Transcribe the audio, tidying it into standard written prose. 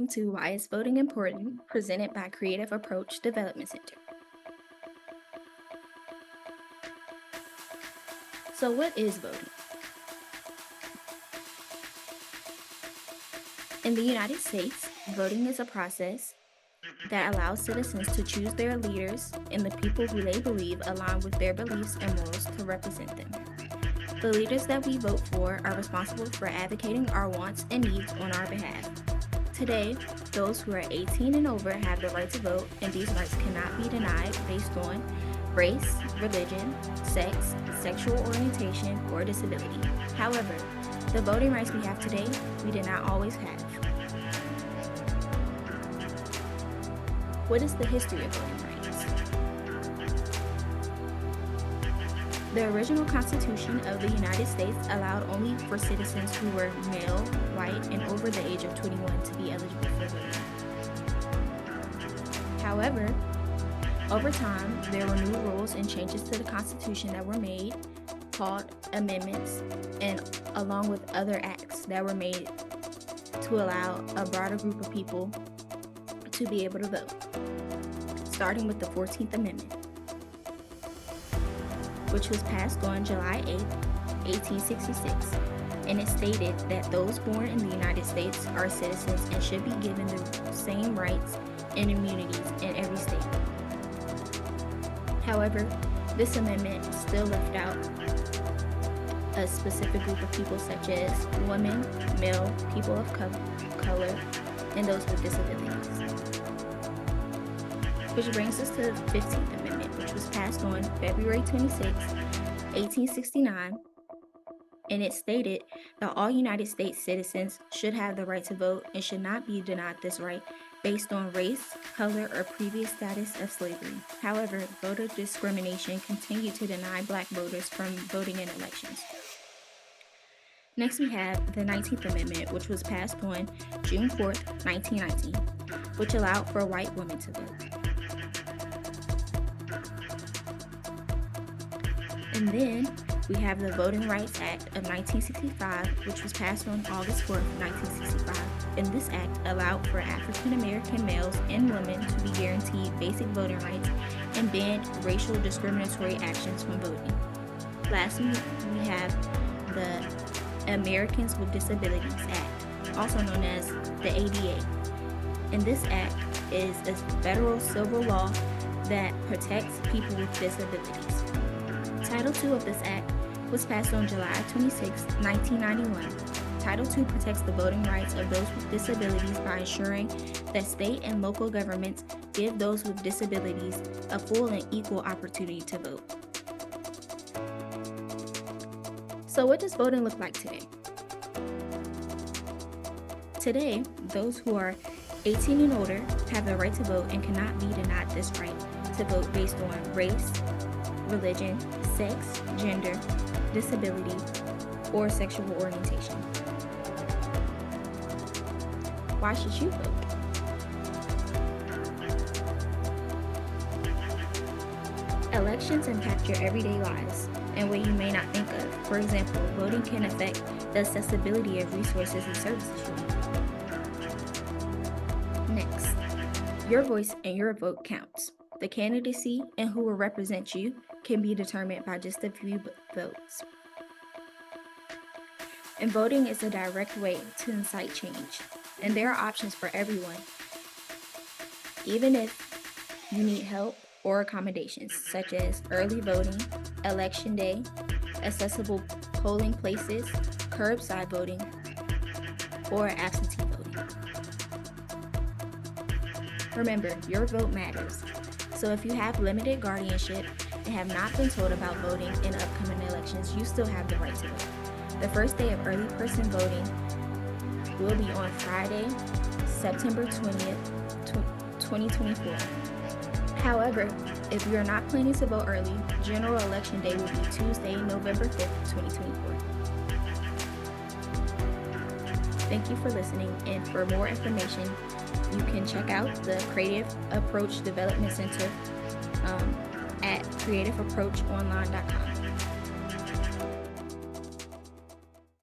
welcome to Why is Voting Important, presented by Creative Approach Development Center. So what is voting? In the United States, voting is a process that allows citizens to choose their leaders and the people who they believe align with their beliefs and morals to represent them. The leaders that we vote for are responsible for advocating our wants and needs on our behalf. Today, those who are 18 and over have the right to vote, and these rights cannot be denied based on race, religion, sex, sexual orientation, or disability. However, the voting rights we have today, we did not always have. What is the history of voting rights? The original Constitution of the United States allowed only for citizens who were male, white, and over the age of 21 to be eligible for voting. However, over time, there were new rules and changes to the Constitution that were made, called amendments, and along with other acts that were made to allow a broader group of people to be able to vote, starting with the 14th Amendment, which was passed on July 8, 1866, and it stated that those born in the United States are citizens and should be given the same rights and immunities in every state. However, this amendment still left out a specific group of people such as women, male, people of color, and those with disabilities. Which brings us to the 15th Amendment, which was passed on February 26, 1869, and it stated that all United States citizens should have the right to vote and should not be denied this right based on race, color, or previous status of slavery. However, voter discrimination continued to deny Black voters from voting in elections. Next, we have the 19th Amendment, which was passed on June 4, 1919, which allowed for white women to vote. And then we have the Voting Rights Act of 1965, which was passed on August 4, 1965. And this act allowed for African American males and women to be guaranteed basic voting rights and banned racial discriminatory actions when voting. Lastly, we have the Americans with Disabilities Act, also known as the ADA. And this act is a federal civil law that protects people with disabilities. Title II of this act was passed on July 26, 1991. Title II protects the voting rights of those with disabilities by ensuring that state and local governments give those with disabilities a full and equal opportunity to vote. So what does voting look like today? Today, those who are 18 and older have the right to vote and cannot be denied this right to vote based on race, religion, sex, gender, disability, or sexual orientation. Why should you vote? Elections impact your everyday lives in ways you may not think of. For example, voting can affect the accessibility of resources and services you need. Next, your voice and your vote counts. The candidacy and who will represent you can be determined by just a few votes. And voting is a direct way to incite change. And there are options for everyone, even if you need help or accommodations, such as early voting, election day, accessible polling places, curbside voting, or absentee voting. Remember, your vote matters. So if you have limited guardianship and have not been told about voting in upcoming elections, you still have the right to vote. The first day of early person voting will be on Friday, September 20th, 2024. However, if you are not planning to vote early, General Election Day will be Tuesday, November 5th, 2024. Thank you for listening, and for more information, you can check out the Creative Approach Development Center at creativeapproachonline.com.